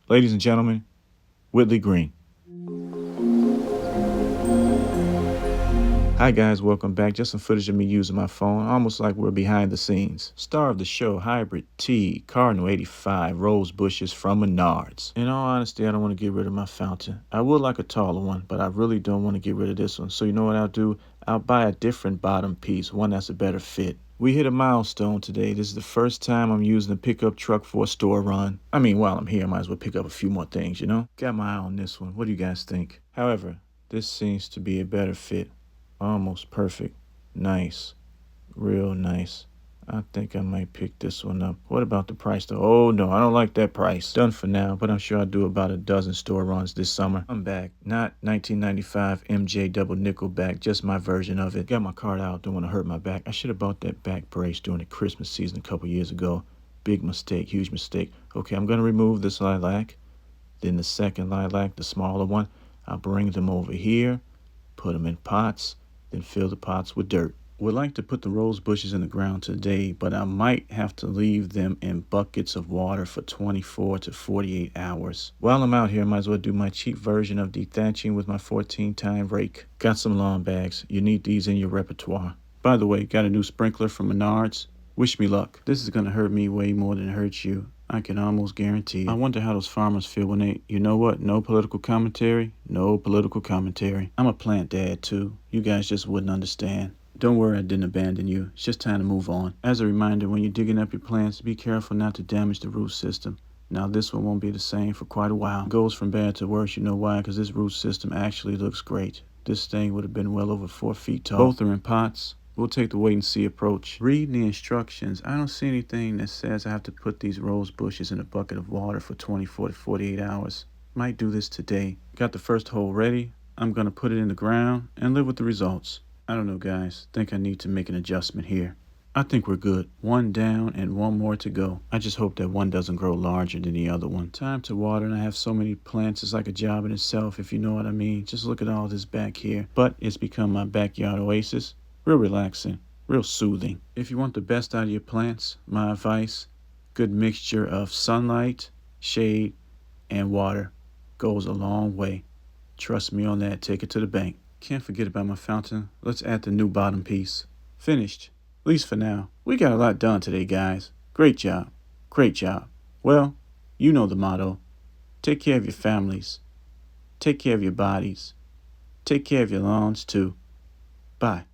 Ladies and gentlemen, Whitley Green. Hi guys, welcome back. Just some footage of me using my phone, almost like we're behind the scenes. Star of the show, Hybrid T, Cardinal 85, rose bushes from Menards. In all honesty, I don't want to get rid of my fountain. I would like a taller one, but I really don't want to get rid of this one. So you know what I'll do? I'll buy a different bottom piece, one that's a better fit. We hit a milestone today. This is the first time I'm using a pickup truck for a store run. I mean, while I'm here, I might as well pick up a few more things, you know? Got my eye on this one. What do you guys think? However, this seems to be a better fit. Almost perfect. Nice. Real nice. I think I might pick this one up. What about the price though? Oh no, I don't like that price. Done for now, but I'm sure I'll do about a dozen store runs this summer. I'm back. Not 1995 MJ double nickelback, just my version of it. Got my card out, don't want to hurt my back. I should have bought that back brace during the Christmas season a couple years ago. Big mistake, huge mistake. Okay, I'm gonna remove this lilac. Then the second lilac, the smaller one, I'll bring them over here, put them in pots, then fill the pots with dirt. Would like to put the rose bushes in the ground today, but I might have to leave them in buckets of water for 24 to 48 hours. While I'm out here, I might as well do my cheap version of dethatching with my 14-time rake. Got some lawn bags. You need these in your repertoire. By the way, got a new sprinkler from Menards. Wish me luck. This is gonna hurt me way more than it hurts you. I can almost guarantee it. I wonder how those farmers feel when they, you know what, no political commentary, no political commentary. I'm a plant dad too. You guys just wouldn't understand. Don't worry, I didn't abandon you. It's just time to move on. As a reminder, when you're digging up your plants, be careful not to damage the root system. Now this one won't be the same for quite a while. It goes from bad to worse, you know why? Because this root system actually looks great. This thing would have been well over 4 feet tall. Both are in pots. We'll take the wait and see approach. Reading the instructions, I don't see anything that says I have to put these rose bushes in a bucket of water for 24 to 48 hours. Might do this today. Got the first hole ready. I'm gonna put it in the ground and live with the results. I don't know guys, think I need to make an adjustment here. I think we're good. One down and one more to go. I just hope that one doesn't grow larger than the other one. Time to water, and I have so many plants, it's like a job in itself, if you know what I mean. Just look at all this back here. But it's become my backyard oasis. Real relaxing, real soothing. If you want the best out of your plants, my advice, good mixture of sunlight, shade, and water goes a long way. Trust me on that, take it to the bank. Can't forget about my fountain. Let's add the new bottom piece. Finished, at least for now. We got a lot done today, guys. Great job, great job. Well, you know the motto. Take care of your families. Take care of your bodies. Take care of your lawns too. Bye.